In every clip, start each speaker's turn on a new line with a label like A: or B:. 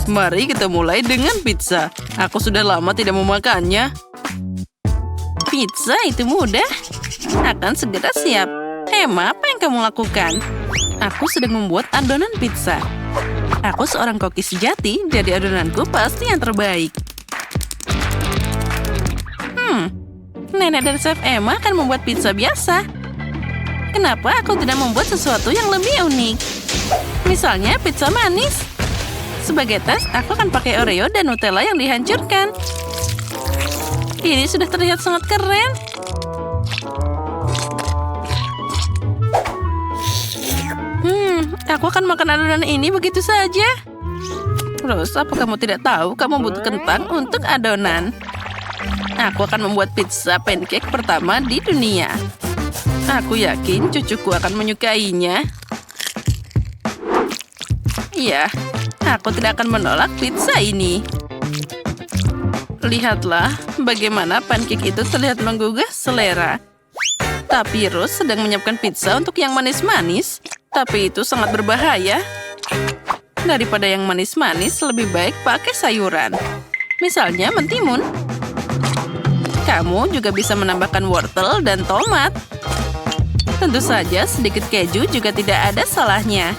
A: Mari kita mulai dengan pizza. Aku sudah lama tidak memakannya.
B: Pizza itu mudah. Akan segera siap. Emma, apa yang kamu lakukan? Aku sedang membuat adonan pizza. Aku seorang koki sejati, jadi adonanku pasti yang terbaik. Nenek dan Chef Emma akan membuat pizza biasa. Kenapa aku tidak membuat sesuatu yang lebih unik? Misalnya pizza manis. Sebagai tes, aku akan pakai Oreo dan Nutella yang dihancurkan. Ini sudah terlihat sangat keren. Aku akan makan adonan ini begitu saja. Rose, apa kamu tidak tahu kamu butuh kentang untuk adonan? Aku akan membuat pizza pancake pertama di dunia. Aku yakin cucuku akan menyukainya. Iya, aku tidak akan menolak pizza ini. Lihatlah bagaimana pancake itu terlihat menggugah selera. Tapi Rose sedang menyiapkan pizza untuk yang manis-manis. Tapi itu sangat berbahaya. Daripada yang manis-manis, lebih baik pakai sayuran. Misalnya mentimun. Kamu juga bisa menambahkan wortel dan tomat. Tentu saja sedikit keju juga tidak ada salahnya.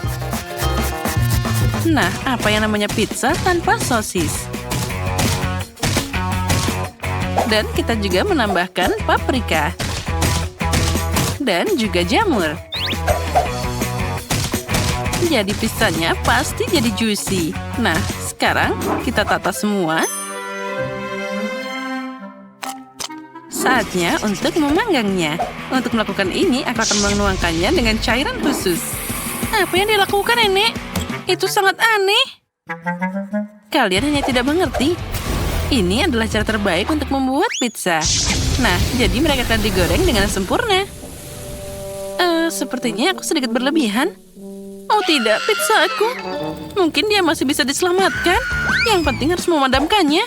B: Nah, apa yang namanya pizza tanpa sosis? Dan kita juga menambahkan paprika. Dan juga jamur. Jadi pizzanya pasti jadi juicy. Nah, sekarang kita tata semua. Saatnya untuk memanggangnya. Untuk melakukan ini, aku akan menuangkannya dengan cairan khusus. Apa yang dilakukan, Nenek? Itu sangat aneh. Kalian hanya tidak mengerti. Ini adalah cara terbaik untuk membuat pizza. Nah, jadi mereka akan digoreng dengan sempurna. Sepertinya aku sedikit berlebihan. Oh tidak, pizza aku. Mungkin dia masih bisa diselamatkan. Yang penting harus memadamkannya.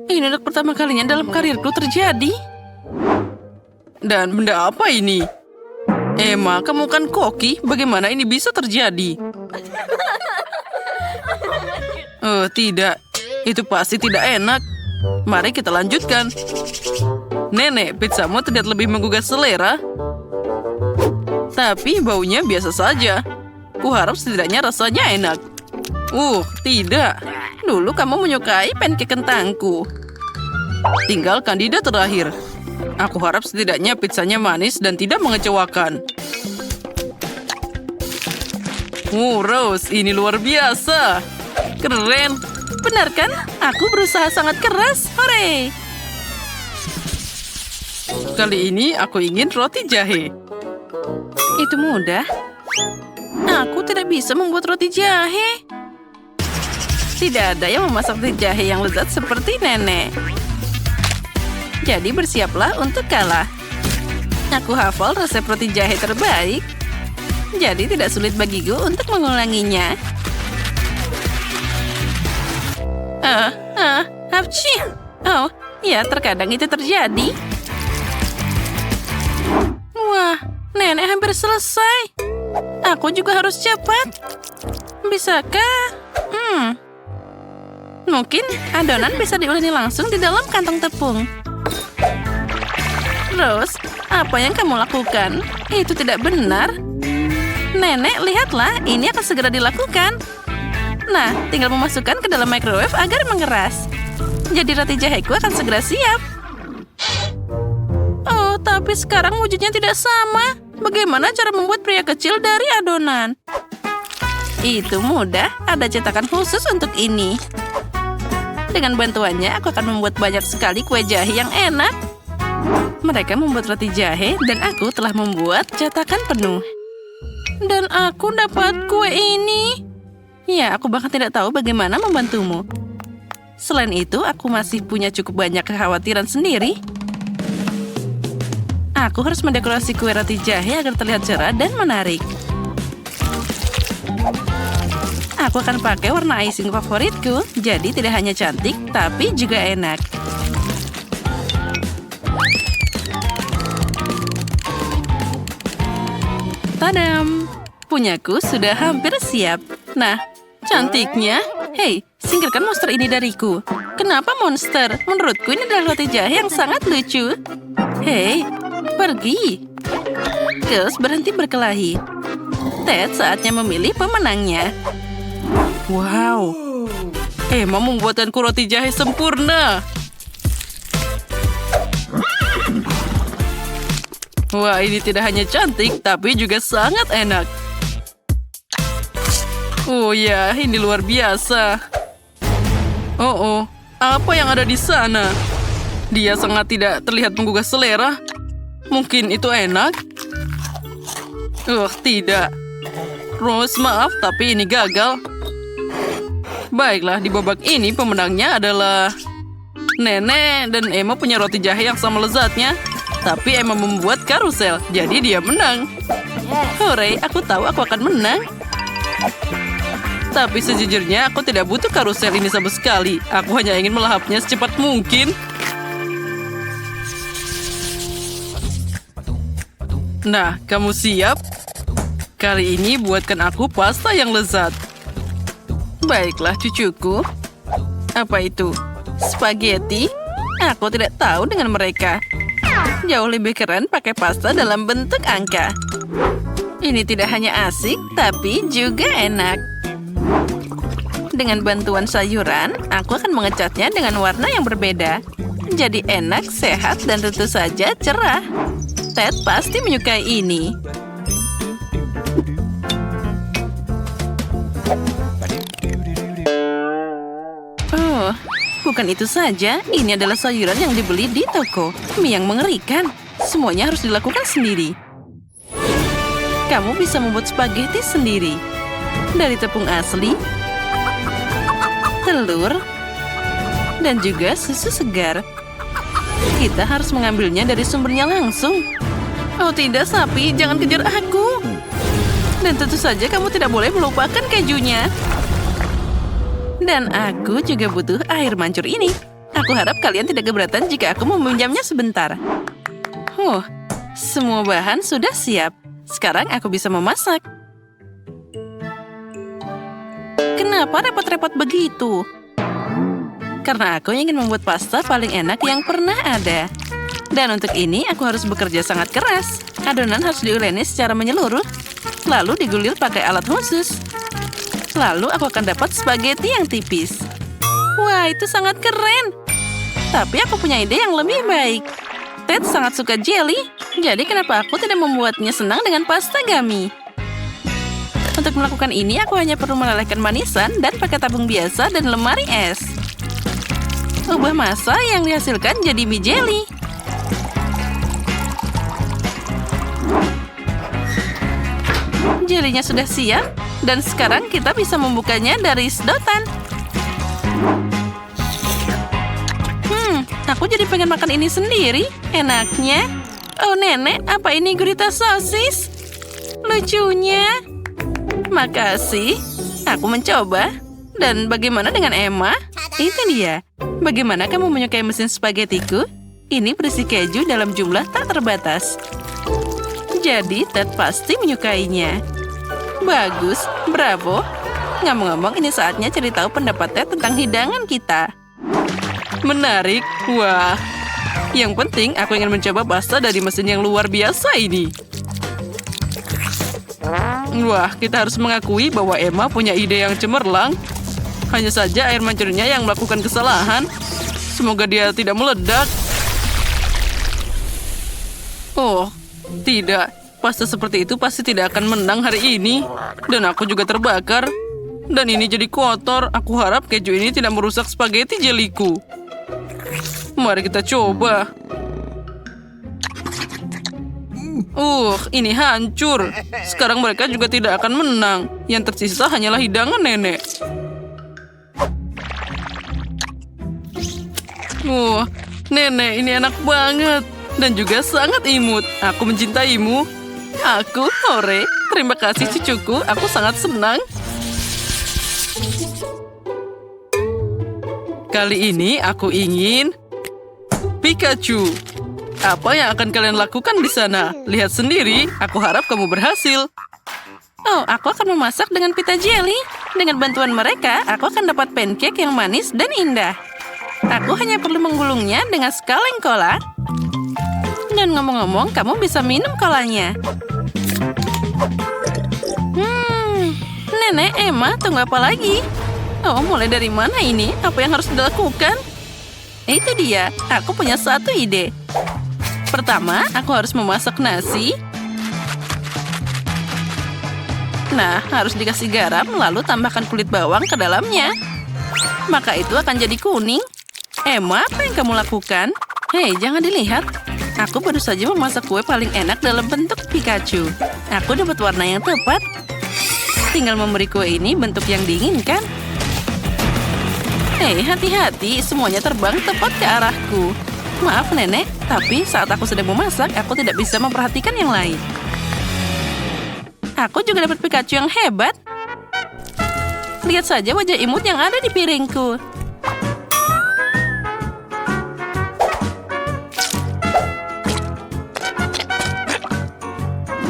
B: Ini untuk pertama kalinya dalam karirku terjadi.
A: Dan benda apa ini? Emma, kamu kan koki. Bagaimana ini bisa terjadi? Oh, tidak. Itu pasti tidak enak. Mari kita lanjutkan. Nenek, pizzamu terlihat lebih menggugah selera. Tapi baunya biasa saja. Kuharap setidaknya rasanya enak. Tidak. Dulu kamu menyukai pancake kentangku. Tinggal kandidat terakhir. Aku harap setidaknya pizzanya manis dan tidak mengecewakan. Rose, ini luar biasa. Keren.
B: Benar kan? Aku berusaha sangat keras. Hore!
A: Kali ini aku ingin roti jahe.
B: Itu mudah. Aku tidak bisa membuat roti jahe. Tidak ada yang memasak roti jahe yang lezat seperti Nenek. Jadi bersiaplah untuk kalah. Aku hafal resep roti jahe terbaik. Jadi tidak sulit bagiku untuk mengulanginya. Hapci. Oh, ya terkadang itu terjadi. Wah, Nenek hampir selesai. Aku juga harus cepat. Bisakah? Mungkin adonan bisa diuleni langsung di dalam kantong tepung. Rose, apa yang kamu lakukan? Itu tidak benar. Nenek, lihatlah, ini akan segera dilakukan. Nah, tinggal memasukkan ke dalam microwave agar mengeras. Jadi roti jaheku akan segera siap. Oh, tapi sekarang wujudnya tidak sama. Bagaimana cara membuat pria kecil dari adonan? Itu mudah, ada cetakan khusus untuk ini. Dengan bantuannya, aku akan membuat banyak sekali kue jahe yang enak. Mereka membuat roti jahe, dan aku telah membuat cetakan penuh. Dan aku dapat kue ini. Ya, aku bahkan tidak tahu bagaimana membantumu. Selain itu, aku masih punya cukup banyak kekhawatiran sendiri. Aku harus mendekorasi kue roti jahe agar terlihat cerah dan menarik. Aku akan pakai warna icing favoritku, jadi tidak hanya cantik, tapi juga enak. Tadam! Punyaku sudah hampir siap. Nah, cantiknya. Hei, singkirkan monster ini dariku. Kenapa monster? Menurutku ini adalah roti jahe yang sangat lucu. Hei, pergi. Girls, berhenti berkelahi. Ted, saatnya memilih pemenangnya.
A: Wow. Emma membuatkanku roti jahe sempurna. Wah, ini tidak hanya cantik, tapi juga sangat enak. Oh ya, ini luar biasa. Oh, apa yang ada di sana? Dia sangat tidak terlihat menggugah selera. Mungkin itu enak? Tidak. Rose, maaf, tapi ini gagal. Baiklah, di babak ini pemenangnya adalah Nenek, dan Emma punya roti jahe yang sama lezatnya. Tapi Emma membuat karusel, jadi dia menang. Hore, aku tahu aku akan menang. Tapi sejujurnya aku tidak butuh karusel ini sama sekali. Aku hanya ingin melahapnya secepat mungkin. Nah, kamu siap? Kali ini buatkan aku pasta yang lezat. Baiklah, cucuku. Apa itu? Spaghetti? Aku tidak tahu dengan mereka. Jauh lebih keren pakai pasta dalam bentuk angka. Ini tidak hanya asik, tapi juga enak. Dengan bantuan sayuran, aku akan mengecatnya dengan warna yang berbeda. Jadi enak, sehat, dan tentu saja cerah. Ted pasti menyukai ini. Oh, bukan itu saja. Ini adalah sayuran yang dibeli di toko. Mie yang mengerikan. Semuanya harus dilakukan sendiri. Kamu bisa membuat spaghetti sendiri. Dari tepung asli, telur, dan juga susu segar. Kita harus mengambilnya dari sumbernya langsung. Oh tidak, sapi, jangan kejar aku. Dan tentu saja kamu tidak boleh melupakan kejunya. Dan aku juga butuh air mancur ini. Aku harap kalian tidak keberatan jika aku meminjamnya sebentar. Semua bahan sudah siap. Sekarang aku bisa memasak. Kenapa repot-repot begitu? Karena aku ingin membuat pasta paling enak yang pernah ada. Dan untuk ini aku harus bekerja sangat keras. Adonan harus diuleni secara menyeluruh. Lalu digulir pakai alat khusus. Lalu aku akan dapat spaghetti yang tipis. Wah, itu sangat keren. Tapi aku punya ide yang lebih baik. Ted sangat suka jelly. Jadi kenapa aku tidak membuatnya senang dengan pasta gummy? Untuk melakukan ini, aku hanya perlu melelehkan manisan dan pakai tabung biasa dan lemari es. Ubah massa yang dihasilkan jadi mie jelly. Jelinya sudah siap, dan sekarang kita bisa membukanya dari sedotan. Aku jadi pengen makan ini sendiri. Enaknya. Oh nenek, apa ini gurita sosis? Lucunya. Makasih. Aku mencoba. Dan bagaimana dengan Emma? Itu dia. Bagaimana kamu menyukai mesin spagettiku? Ini berisi keju dalam jumlah tak terbatas. Jadi Ted pasti menyukainya. Bagus, bravo. Ngomong-ngomong, ini saatnya cari tahu pendapat Ted tentang hidangan kita. Menarik. Wah. Yang penting, aku ingin mencoba pasta dari mesin yang luar biasa ini. Wah, kita harus mengakui bahwa Emma punya ide yang cemerlang. Hanya saja air mancurnya yang melakukan kesalahan. Semoga dia tidak meledak. Oh, tidak. Pasta seperti itu pasti tidak akan menang hari ini. Dan aku juga terbakar. Dan ini jadi kotor. Aku harap keju ini tidak merusak spaghetti jeliku. Mari kita coba. Ini hancur. Sekarang mereka juga tidak akan menang. Yang tersisa hanyalah hidangan nenek. Nenek, ini enak banget. Dan juga sangat imut. Aku mencintaimu. Aku, hore. Terima kasih cucuku. Aku sangat senang. Kali ini aku ingin Pikachu. Apa yang akan kalian lakukan di sana? Lihat sendiri. Aku harap kamu berhasil.
B: Oh, aku akan memasak dengan pita jelly. Dengan bantuan mereka, aku akan dapat pancake yang manis dan indah. Aku hanya perlu menggulungnya dengan sekaleng cola. Dan ngomong-ngomong, kamu bisa minum kolanya. Nenek, Emma, tunggu apa lagi? Oh, mulai dari mana ini? Apa yang harus dilakukan? Itu dia, aku punya satu ide. Pertama, aku harus memasak nasi. Nah, harus dikasih garam, lalu tambahkan kulit bawang ke dalamnya. Maka itu akan jadi kuning. Emma, apa yang kamu lakukan? Hei, jangan dilihat. Aku baru saja memasak kue paling enak dalam bentuk Pikachu. Aku dapat warna yang tepat. Tinggal memberi kue ini bentuk yang diinginkan. Hei, hati-hati, semuanya terbang tepat ke arahku. Maaf, Nenek, tapi saat aku sedang memasak, aku tidak bisa memperhatikan yang lain. Aku juga dapat Pikachu yang hebat. Lihat saja wajah imut yang ada di piringku.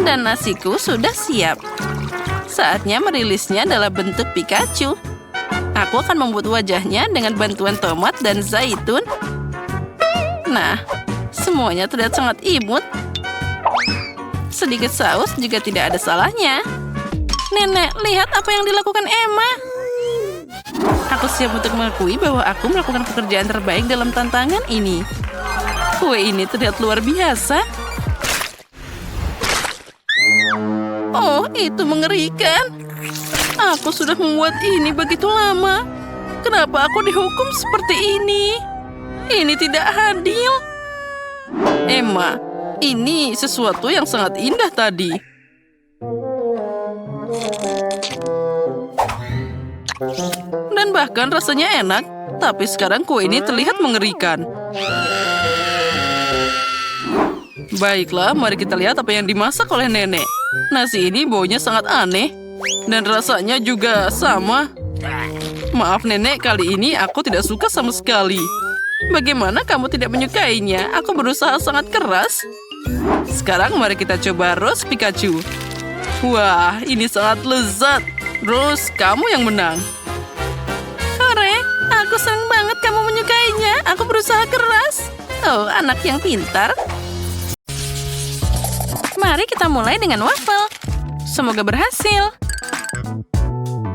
B: Dan nasiku sudah siap. Saatnya merilisnya dalam bentuk Pikachu. Aku akan membuat wajahnya dengan bantuan tomat dan zaitun. Nah, semuanya terlihat sangat imut. Sedikit saus juga tidak ada salahnya. Nenek, lihat apa yang dilakukan Emma. Aku siap untuk mengakui bahwa aku melakukan pekerjaan terbaik dalam tantangan ini. Kue ini terlihat luar biasa. Oh, itu mengerikan. Aku sudah membuat ini begitu lama. Kenapa aku dihukum seperti ini? Ini tidak adil. Emma, ini sesuatu yang sangat indah tadi. Dan bahkan rasanya enak. Tapi sekarang kue ini terlihat mengerikan. Baiklah, mari kita lihat apa yang dimasak oleh nenek. Nasi ini baunya sangat aneh. Dan rasanya juga sama. Maaf nenek, kali ini aku tidak suka sama sekali. Bagaimana kamu tidak menyukainya? Aku berusaha sangat keras. Sekarang mari kita coba Rose Pikachu. Wah, ini sangat lezat. Rose, kamu yang menang. Hore, aku senang banget kamu menyukainya. Aku berusaha keras. Oh, anak yang pintar. Mari kita mulai dengan waffle. Semoga berhasil.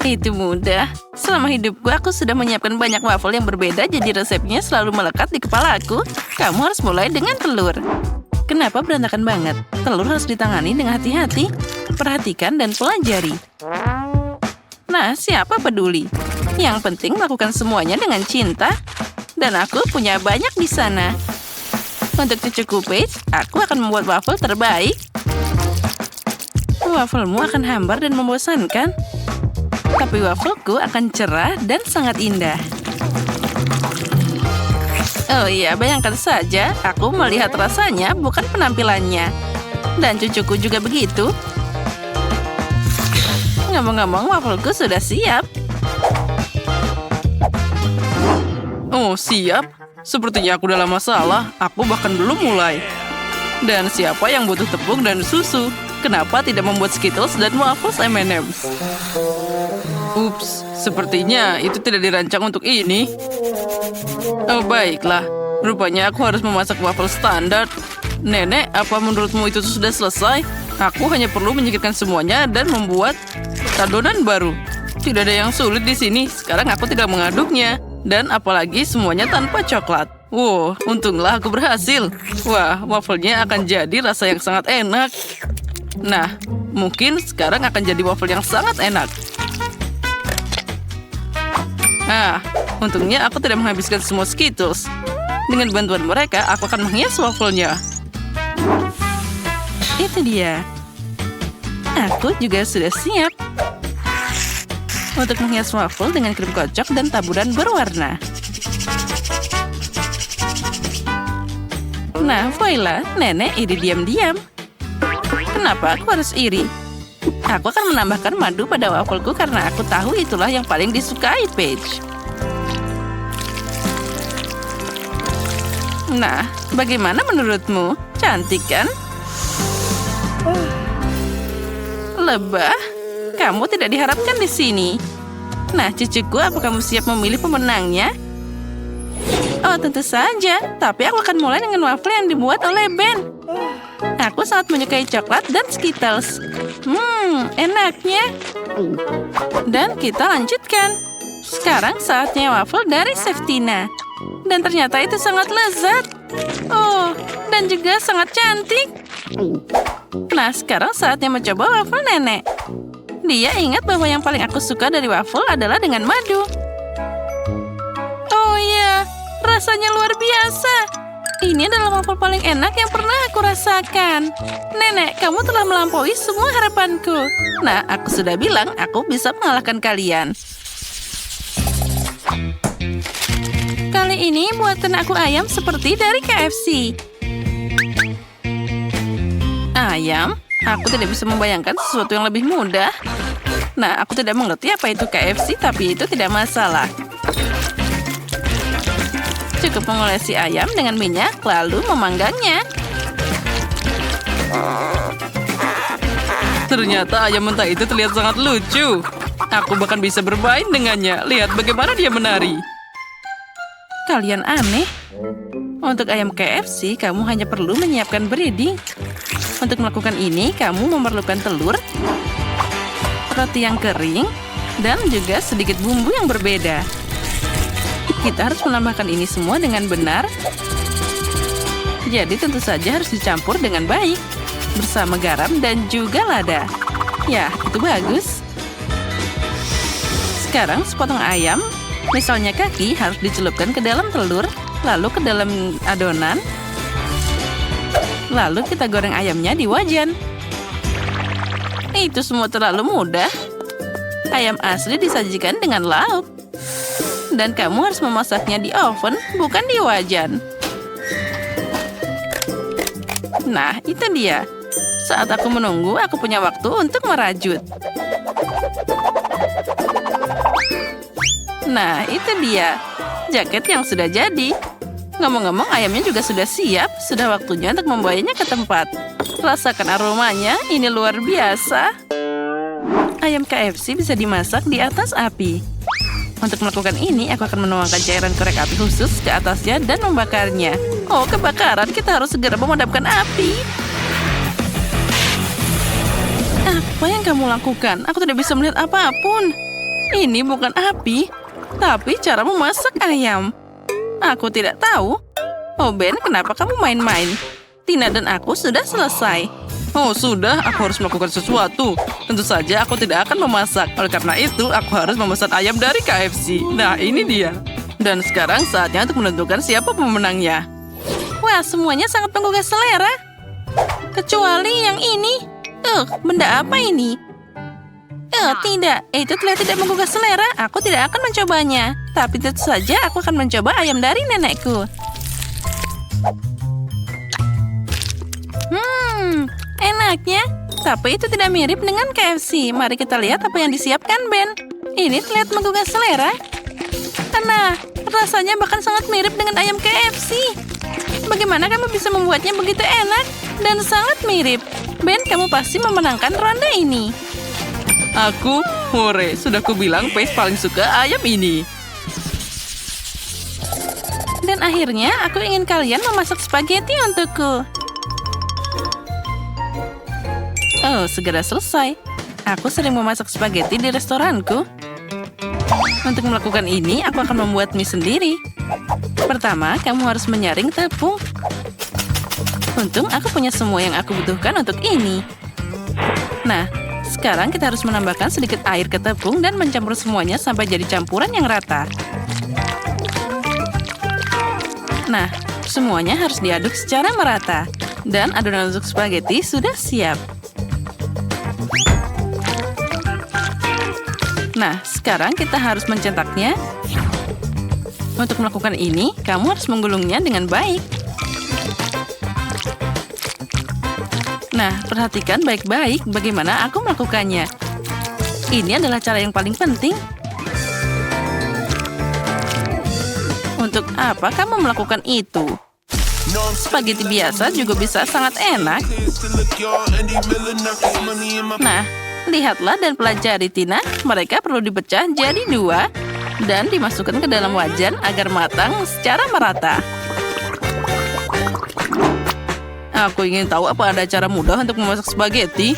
B: Itu mudah. Selama hidupku, aku sudah menyiapkan banyak waffle yang berbeda, jadi resepnya selalu melekat di kepalaku. Kamu harus mulai dengan telur. Kenapa berantakan banget? Telur harus ditangani dengan hati-hati. Perhatikan dan pelajari. Nah, siapa peduli? Yang penting lakukan semuanya dengan cinta. Dan aku punya banyak di sana. Untuk cucuku Paige, aku akan membuat waffle terbaik. Wafflemu akan hambar dan membosankan. Tapi waffleku akan cerah dan sangat indah. Oh iya, bayangkan saja, aku melihat rasanya, bukan penampilannya. Dan cucuku juga begitu. Ngomong-ngomong, waffleku sudah siap. Oh, siap? Sepertinya aku dalam masalah. Aku bahkan belum mulai. Dan siapa yang butuh tepung dan susu? Kenapa tidak membuat Skittles dan waffles M&M's? Ups, sepertinya itu tidak dirancang untuk ini. Oh, baiklah. Rupanya aku harus memasak waffle standar. Nenek, apa menurutmu itu sudah selesai? Aku hanya perlu menyingkirkan semuanya dan membuat adonan baru. Tidak ada yang sulit di sini. Sekarang aku tidak mengaduknya. Dan apalagi semuanya tanpa coklat. Wow, untunglah aku berhasil. Wah, waffle-nya akan jadi rasa yang sangat enak. Nah, mungkin sekarang akan jadi waffle yang sangat enak. Ah, untungnya aku tidak menghabiskan semua Skittles. Dengan bantuan mereka, aku akan menghias waffle-nya. Itu dia. Aku juga sudah siap untuk menghias waffle dengan krim kocok dan taburan berwarna. Nah, voila, nenek iri diam-diam. Kenapa aku harus iri? Aku akan menambahkan madu pada waffleku karena aku tahu itulah yang paling disukai Paige. Nah, bagaimana menurutmu? Cantik kan? Lebah? Kamu tidak diharapkan di sini. Nah, cucuku, apa kamu siap memilih pemenangnya? Oh, tentu saja. Tapi aku akan mulai dengan waffle yang dibuat oleh Ben. Aku sangat menyukai coklat dan Skittles. Enaknya. Dan kita lanjutkan. Sekarang saatnya waffle dari Chef Tina. Dan ternyata itu sangat lezat. Oh, dan juga sangat cantik. Nah, sekarang saatnya mencoba waffle nenek. Dia ingat bahwa yang paling aku suka dari waffle adalah dengan madu. Oh iya, rasanya luar biasa. Ini adalah waffle paling enak yang pernah aku rasakan. Nenek, kamu telah melampaui semua harapanku. Nah, aku sudah bilang aku bisa mengalahkan kalian. Kali ini buatan aku ayam seperti dari KFC. Ayam? Aku tidak bisa membayangkan sesuatu yang lebih mudah. Nah, aku tidak mengerti apa itu KFC, tapi itu tidak masalah. Cukup mengolesi ayam dengan minyak, lalu memanggangnya.
A: Ternyata ayam mentah itu terlihat sangat lucu. Aku bahkan bisa bermain dengannya. Lihat bagaimana dia menari.
B: Kalian aneh. Untuk ayam KFC, kamu hanya perlu menyiapkan breading. Untuk melakukan ini, kamu memerlukan telur, roti yang kering, dan juga sedikit bumbu yang berbeda. Kita harus menambahkan ini semua dengan benar. Jadi tentu saja harus dicampur dengan baik, bersama garam dan juga lada. Ya, itu bagus. Sekarang sepotong ayam, misalnya kaki, harus dicelupkan ke dalam telur, lalu ke dalam adonan. Lalu kita goreng ayamnya di wajan. Itu semua terlalu mudah. Ayam asli disajikan dengan lauk. Dan kamu harus memasaknya di oven, bukan di wajan. Nah, itu dia. Saat aku menunggu, aku punya waktu untuk merajut. Nah, itu dia. Jaket yang sudah jadi. Ngomong-ngomong, ayamnya juga sudah siap. Sudah waktunya untuk membawanya ke tempat. Rasakan aromanya, ini luar biasa. Ayam KFC bisa dimasak di atas api. Untuk melakukan ini, aku akan menuangkan cairan korek api khusus ke atasnya dan membakarnya. Oh, kebakaran! Kita harus segera memadamkan api. Apa yang kamu lakukan? Aku tidak bisa melihat apapun. Ini bukan api, tapi cara memasak ayam. Aku tidak tahu. Oh, Ben, kenapa kamu main-main? Tina dan aku sudah selesai.
A: Oh, sudah. Aku harus melakukan sesuatu. Tentu saja aku tidak akan memasak. Oleh karena itu, aku harus memesan ayam dari KFC. Nah, ini dia. Dan sekarang saatnya untuk menentukan siapa pemenangnya.
B: Wah, semuanya sangat menggugah selera. Kecuali yang ini. Benda apa ini? Tidak. Itu terlihat tidak menggugah selera. Aku tidak akan mencobanya. Tapi tentu saja aku akan mencoba ayam dari nenekku. Enaknya. Tapi itu tidak mirip dengan KFC. Mari kita lihat apa yang disiapkan Ben. Ini terlihat menggugah selera. Nah, rasanya bahkan sangat mirip dengan ayam KFC. Bagaimana kamu bisa membuatnya begitu enak dan sangat mirip? Ben, kamu pasti memenangkan ronde ini.
A: Aku, hore, sudah kubilang Pace paling suka ayam ini.
B: Dan akhirnya aku ingin kalian memasak spaghetti untukku. Oh, segera selesai. Aku sering memasak spaghetti di restoranku. Untuk melakukan ini, aku akan membuat mie sendiri. Pertama, kamu harus menyaring tepung. Untung aku punya semua yang aku butuhkan untuk ini. Nah, sekarang kita harus menambahkan sedikit air ke tepung dan mencampur semuanya sampai jadi campuran yang rata. Nah, semuanya harus diaduk secara merata. Dan adonan untuk spaghetti sudah siap. Nah, sekarang kita harus mencetaknya. Untuk melakukan ini, kamu harus menggulungnya dengan baik. Nah, perhatikan baik-baik bagaimana aku melakukannya. Ini adalah cara yang paling penting. Untuk apa kamu melakukan itu? Spaghetti biasa juga bisa sangat enak. Nah, Lihatlah dan pelajari, Tina. Mereka perlu dipecah jadi 2 dan dimasukkan ke dalam wajan agar matang secara merata.
A: Aku ingin tahu apa ada cara mudah untuk memasak spaghetti.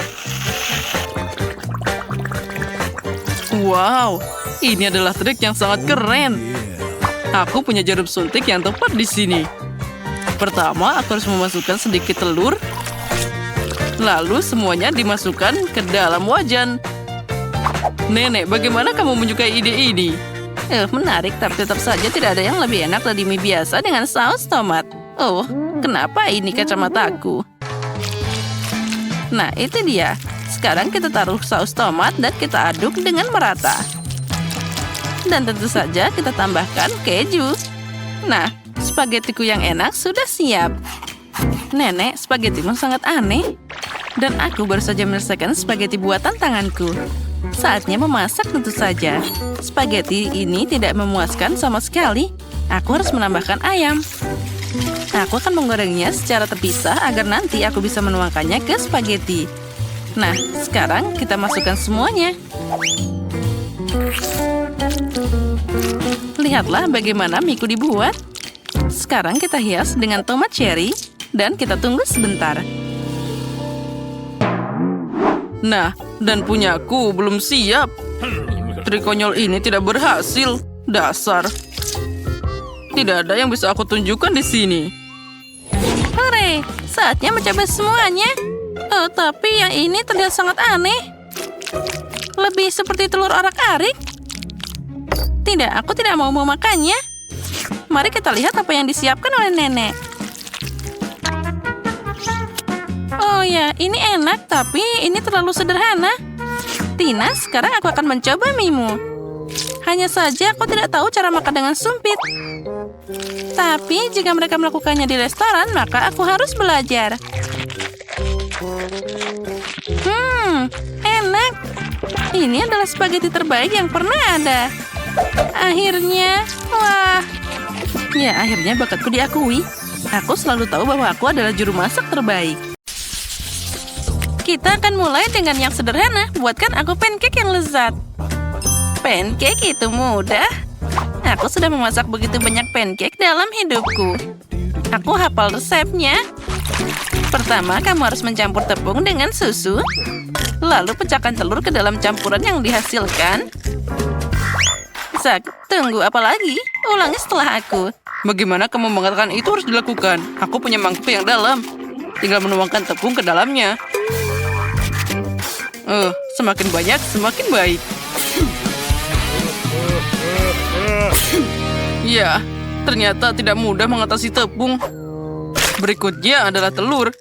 A: Wow, ini adalah trik yang sangat keren. Aku punya jarum suntik yang tepat di sini. Pertama, aku harus memasukkan sedikit telur. Lalu semuanya dimasukkan ke dalam wajan. Nenek, bagaimana kamu menyukai ide ini?
B: Menarik, tapi tetap saja tidak ada yang lebih enak dari mie biasa dengan saus tomat. Oh, kenapa ini kacamataku? Nah, itu dia. Sekarang kita taruh saus tomat dan kita aduk dengan merata. Dan tentu saja kita tambahkan keju. Nah, spagettiku yang enak sudah siap. Nenek, spagettimu sangat aneh. Dan aku baru saja menyelesaikan spaghetti buatan tanganku. Saatnya memasak tentu saja. Spaghetti ini tidak memuaskan sama sekali. Aku harus menambahkan ayam. Aku akan menggorengnya secara terpisah agar nanti aku bisa menuangkannya ke spaghetti. Nah, sekarang kita masukkan semuanya. Lihatlah bagaimana miku dibuat. Sekarang kita hias dengan tomat cherry dan kita tunggu sebentar.
A: Nah, dan punyaku belum siap. Trik konyol ini tidak berhasil. Dasar. Tidak ada yang bisa aku tunjukkan di sini.
B: Hore, saatnya mencoba semuanya. Oh, tapi yang ini terlihat sangat aneh. Lebih seperti telur orak-arik. Tidak, aku tidak mau memakannya. Mari kita lihat apa yang disiapkan oleh nenek. Oh ya, ini enak, tapi ini terlalu sederhana. Tina, sekarang aku akan mencoba mie-mu. Hanya saja aku tidak tahu cara makan dengan sumpit. Tapi jika mereka melakukannya di restoran, maka aku harus belajar. Enak. Ini adalah spaghetti terbaik yang pernah ada. Akhirnya, wah. Ya, akhirnya bakatku diakui. Aku selalu tahu bahwa aku adalah juru masak terbaik. Kita akan mulai dengan yang sederhana. Buatkan aku pancake yang lezat. Pancake itu mudah. Aku sudah memasak begitu banyak pancake dalam hidupku. Aku hafal resepnya. Pertama, kamu harus mencampur tepung dengan susu. Lalu pecahkan telur ke dalam campuran yang dihasilkan. Zak, tunggu apa lagi? Ulangi setelah aku.
A: Bagaimana kamu mengatakan itu harus dilakukan? Aku punya mangkuk yang dalam. Tinggal menuangkan tepung ke dalamnya. Semakin banyak, semakin baik. Ya, ternyata tidak mudah mengatasi tepung. Berikutnya adalah telur.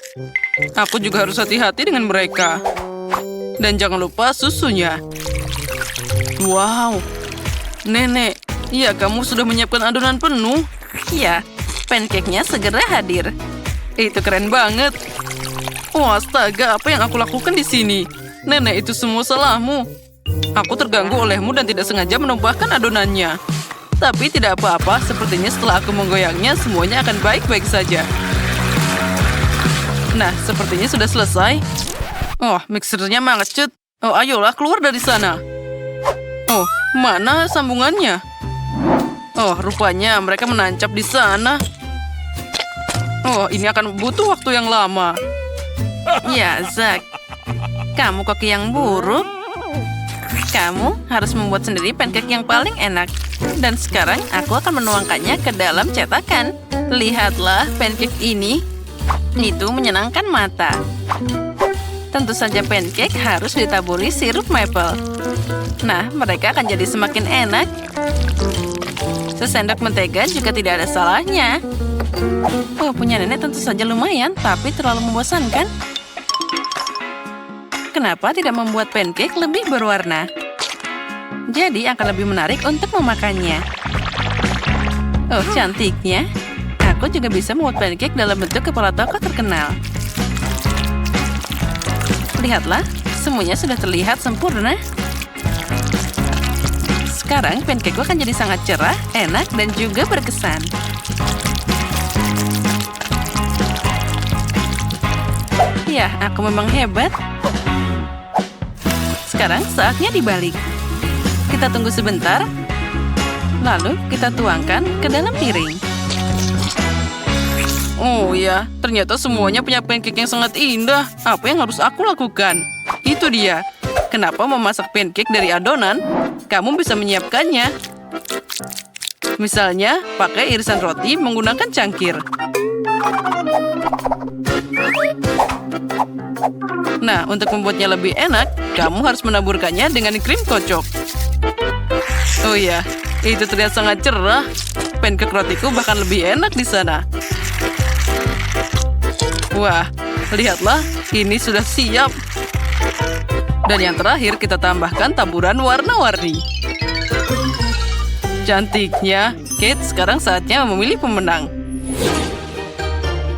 A: Aku juga harus hati-hati dengan mereka. Dan jangan lupa susunya. Wow. Nenek, ya kamu sudah menyiapkan adonan penuh.
B: Ya, pancake-nya segera hadir.
A: Itu keren banget. Wah, astaga, apa yang aku lakukan di sini? Nenek, itu semua salahmu. Aku terganggu olehmu dan tidak sengaja menumpahkan adonannya. Tapi tidak apa-apa, sepertinya setelah aku menggoyangnya, semuanya akan baik-baik saja. Nah, sepertinya sudah selesai. Oh, mixernya mangecut. Oh, ayolah keluar dari sana. Oh, mana sambungannya? Oh, rupanya mereka menancap di sana. Oh, ini akan butuh waktu yang lama.
B: Ya, Zak. Kamu koki yang buruk. Kamu harus membuat sendiri pancake yang paling enak. Dan sekarang aku akan menuangkannya ke dalam cetakan. Lihatlah pancake ini. Itu menyenangkan mata. Tentu saja pancake harus ditaburi sirup maple. Nah, mereka akan jadi semakin enak. Sesendok mentega juga tidak ada salahnya. Oh, punya nenek tentu saja lumayan, tapi terlalu membosankan. Kenapa tidak membuat pancake lebih berwarna? Jadi akan lebih menarik untuk memakannya. Oh, cantiknya. Aku juga bisa membuat pancake dalam bentuk kepala tokoh terkenal. Lihatlah, semuanya sudah terlihat sempurna. Sekarang pancake akan jadi sangat cerah, enak, dan juga berkesan. Ya, aku memang hebat. Sekarang saatnya dibalik. Kita tunggu sebentar. Lalu kita tuangkan ke dalam piring.
A: Oh ya, ternyata semuanya punya pancake yang sangat indah. Apa yang harus aku lakukan? Itu dia. Kenapa memasak pancake dari adonan? Kamu bisa menyiapkannya. Misalnya, pakai irisan roti menggunakan cangkir. Nah, untuk membuatnya lebih enak, kamu harus menaburkannya dengan krim kocok. Oh ya, itu terlihat sangat cerah. Pancake rotiku bahkan lebih enak di sana. Wah, lihatlah, ini sudah siap. Dan yang terakhir, kita tambahkan taburan warna-warni. Cantiknya, Kate, sekarang saatnya memilih pemenang.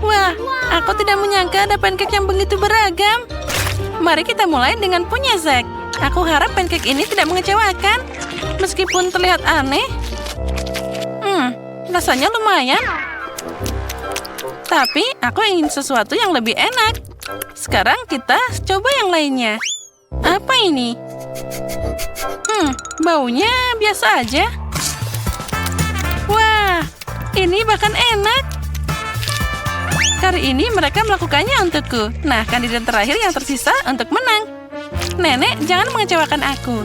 B: Wah, aku tidak menyangka ada pancake yang begitu beragam. Mari kita mulai dengan punya Zack. Aku harap pancake ini tidak mengecewakan. Meskipun terlihat aneh. Rasanya lumayan. Tapi aku ingin sesuatu yang lebih enak. Sekarang kita coba yang lainnya. Apa ini? Baunya biasa aja. Wah, ini bahkan enak. Kali ini mereka melakukannya untukku. Nah, kandidat terakhir yang tersisa untuk menang. Nenek, jangan mengecewakan aku.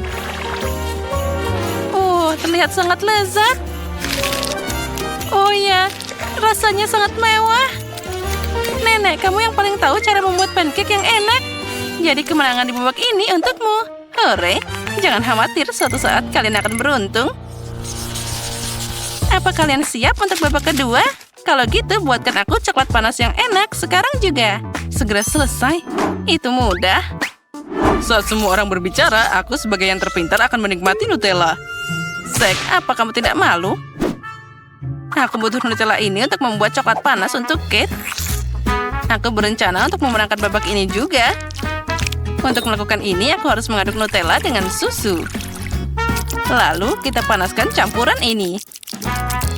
B: Terlihat sangat lezat. Oh ya, rasanya sangat mewah. Nenek, kamu yang paling tahu cara membuat pancake yang enak. Jadi kemenangan di babak ini untukmu. Hore, jangan khawatir, suatu saat kalian akan beruntung. Apa kalian siap untuk babak kedua? Kalau gitu, buatkan aku coklat panas yang enak sekarang juga. Segera selesai. Itu mudah.
A: Saat semua orang berbicara, aku sebagai yang terpintar akan menikmati Nutella.
B: Zack, apa kamu tidak malu? Aku butuh Nutella ini untuk membuat coklat panas untuk Kate. Aku berencana untuk memenangkan babak ini juga. Untuk melakukan ini, aku harus mengaduk Nutella dengan susu. Lalu, kita panaskan campuran ini.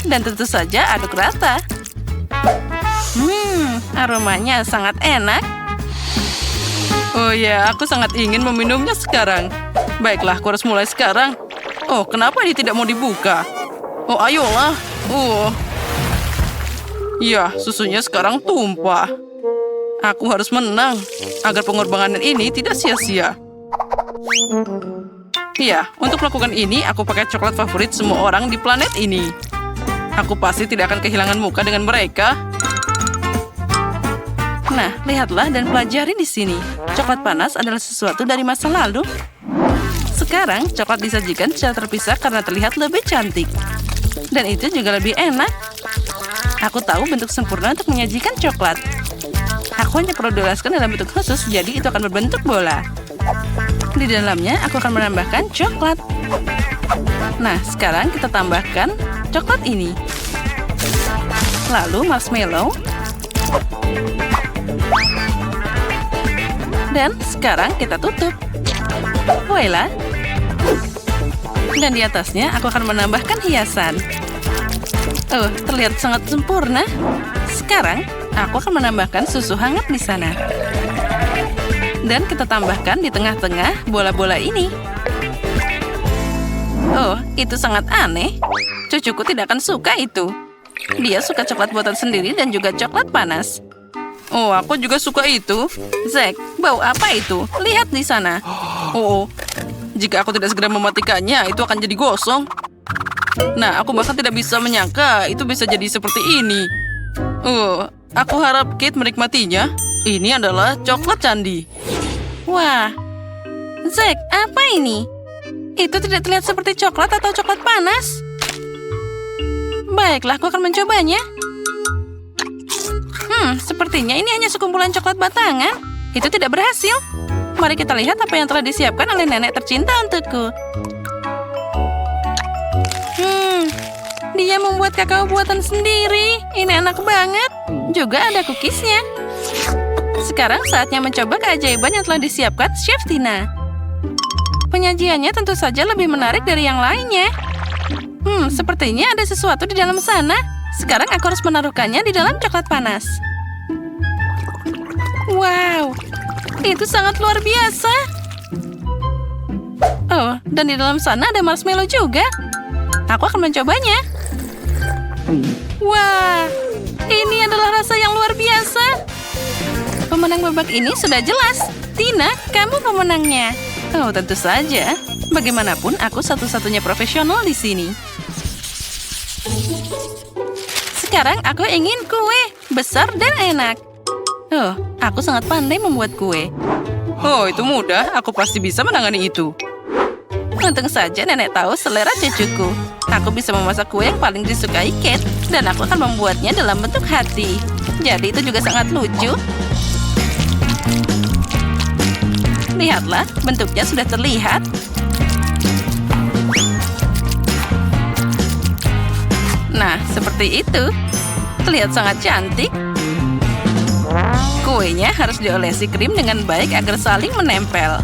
B: Dan tentu saja aduk rata. Aromanya sangat enak.
A: Oh ya, aku sangat ingin meminumnya sekarang. Baiklah, aku harus mulai sekarang. Oh, kenapa ini tidak mau dibuka? Oh, ayolah. Ya, susunya sekarang tumpah. Aku harus menang, agar pengorbanan ini tidak sia-sia. Ya, untuk melakukan ini, aku pakai coklat favorit semua orang di planet ini. Aku pasti tidak akan kehilangan muka dengan mereka.
B: Nah, lihatlah dan pelajari di sini. Coklat panas adalah sesuatu dari masa lalu. Sekarang, coklat disajikan secara terpisah karena terlihat lebih cantik. Dan itu juga lebih enak. Aku tahu bentuk sempurna untuk menyajikan coklat. Aku hanya perlu dioleskan dalam bentuk khusus, jadi itu akan berbentuk bola. Di dalamnya, aku akan menambahkan coklat. Nah, sekarang kita tambahkan coklat ini. Lalu marshmallow. Dan sekarang kita tutup. Voila. Dan di atasnya aku akan menambahkan hiasan. Oh, terlihat sangat sempurna. Sekarang, aku akan menambahkan susu hangat di sana. Dan kita tambahkan di tengah-tengah bola-bola ini. Oh, itu sangat aneh. Cucuku tidak akan suka itu. Dia suka coklat buatan sendiri dan juga coklat panas.
A: Oh, aku juga suka itu.
B: Zack, bau apa itu? Lihat di sana.
A: Oh, jika aku tidak segera mematikannya, itu akan jadi gosong. Nah, aku bahkan tidak bisa menyangka itu bisa jadi seperti ini. Aku harap Kate menikmatinya. Ini adalah coklat candi.
B: Wah, Zack, apa ini? Itu tidak terlihat seperti coklat atau coklat panas. Baiklah, aku akan mencobanya. Sepertinya ini hanya sekumpulan coklat batangan. Itu tidak berhasil. Mari kita lihat apa yang telah disiapkan oleh nenek tercinta untukku. Dia membuat kakao buatan sendiri. Ini enak banget. Juga ada cookiesnya. Sekarang saatnya mencoba keajaiban yang telah disiapkan Chef Tina. Penyajiannya tentu saja lebih menarik dari yang lainnya. Sepertinya ada sesuatu di dalam sana. Sekarang aku harus menaruhkannya di dalam coklat panas. Wow, itu sangat luar biasa. Dan di dalam sana ada marshmallow juga. Aku akan mencobanya. Wah, ini adalah rasa yang luar biasa. Pemenang babak ini sudah jelas. Tina, kamu pemenangnya. Oh, tentu saja. Bagaimanapun, aku satu-satunya profesional di sini. Sekarang aku ingin kue besar dan enak. Oh, aku sangat pandai membuat kue.
A: Oh, itu mudah. Aku pasti bisa menangani itu.
B: Untung saja nenek tahu selera cucuku. Aku bisa memasak kue yang paling disukai Kate, dan aku akan membuatnya dalam bentuk hati. Jadi itu juga sangat lucu. Lihatlah, bentuknya sudah terlihat. Nah, seperti itu. Terlihat sangat cantik. Kuenya harus diolesi krim dengan baik agar saling menempel.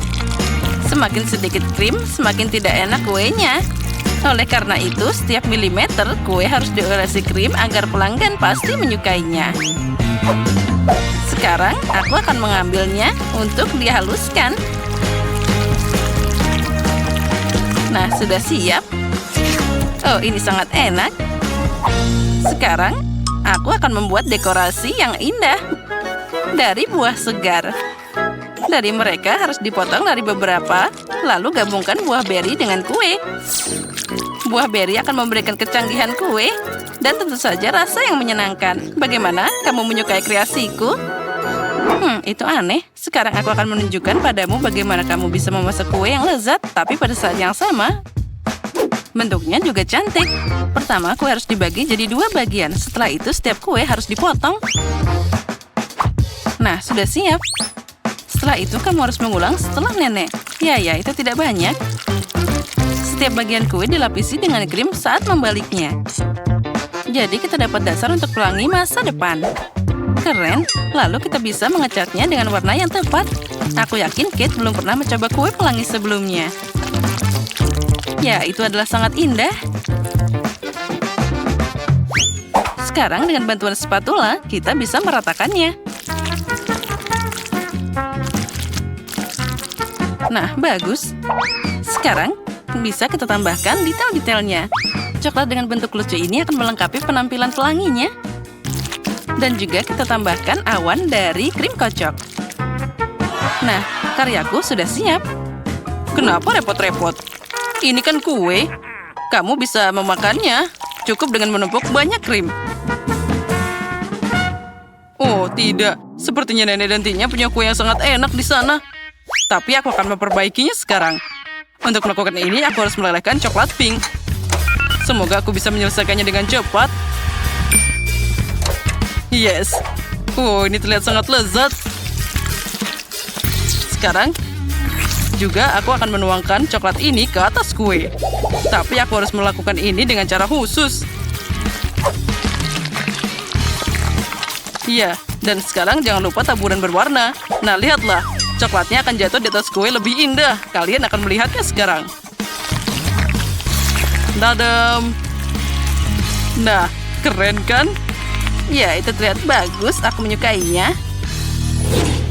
B: Semakin sedikit krim, semakin tidak enak kuenya. Oleh karena itu, setiap milimeter kue harus diolesi krim agar pelanggan pasti menyukainya. Sekarang, aku akan mengambilnya untuk dihaluskan. Nah, sudah siap. Oh, ini sangat enak. Sekarang, aku akan membuat dekorasi yang indah dari buah segar. Dari mereka harus dipotong dari beberapa, lalu gabungkan buah beri dengan kue. Buah beri akan memberikan kecanggihan kue, dan tentu saja rasa yang menyenangkan. Bagaimana? Kamu menyukai kreasiku? Itu aneh. Sekarang aku akan menunjukkan padamu bagaimana kamu bisa memasak kue yang lezat, tapi pada saat yang sama, bentuknya juga cantik. Pertama, kue harus dibagi jadi 2 bagian. Setelah itu, setiap kue harus dipotong. Nah, sudah siap. Setelah itu, kamu harus mengulang setelah nenek. Ya, itu tidak banyak. Setiap bagian kue dilapisi dengan krim saat membaliknya. Jadi, kita dapat dasar untuk pelangi masa depan. Keren. Lalu kita bisa ngecatnya dengan warna yang tepat. Aku yakin Kate belum pernah mencoba kue pelangi sebelumnya. Ya, itu adalah sangat indah. Sekarang dengan bantuan spatula, kita bisa meratakannya. Nah, bagus. Sekarang, bisa kita tambahkan detail-detailnya. Coklat dengan bentuk lucu ini akan melengkapi penampilan pelanginya. Dan juga kita tambahkan awan dari krim kocok. Nah, karyaku sudah siap.
A: Kenapa repot-repot? Ini kan kue. Kamu bisa memakannya. Cukup dengan menumpuk banyak krim. Oh, tidak. Sepertinya nenek dan Tina punya kue yang sangat enak di sana. Tapi aku akan memperbaikinya sekarang. Untuk melakukan ini, aku harus melelehkan coklat pink. Semoga aku bisa menyelesaikannya dengan cepat. Yes. Oh, ini terlihat sangat lezat. Sekarang, juga aku akan menuangkan coklat ini ke atas kue. Tapi aku harus melakukan ini dengan cara khusus. Iya, dan sekarang jangan lupa taburan berwarna. Nah, lihatlah. Coklatnya akan jatuh di atas kue lebih indah. Kalian akan melihatnya sekarang. Dadam. Nah, keren kan?
B: Ya, itu terlihat bagus. Aku menyukainya.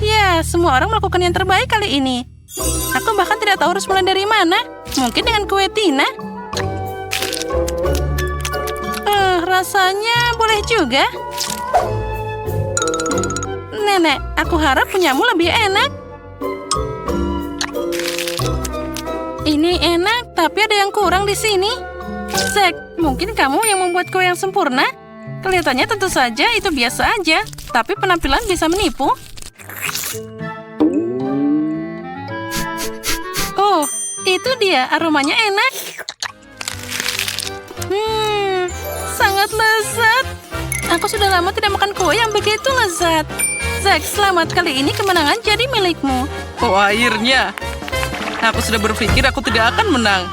B: Ya, semua orang melakukan yang terbaik kali ini. Aku bahkan tidak tahu harus mulai dari mana. Mungkin dengan kue Tina. Rasanya boleh juga. Nenek, aku harap punyamu lebih enak. Ini enak, tapi ada yang kurang di sini. Zack, mungkin kamu yang membuat kue yang sempurna? Kelihatannya tentu saja itu biasa aja, tapi penampilan bisa menipu. Oh, itu dia. Aromanya enak. Sangat lezat. Aku sudah lama tidak makan kue yang begitu lezat. Zack, selamat. Kali ini kemenangan jadi milikmu.
A: Oh, akhirnya. Aku sudah berpikir aku tidak akan menang.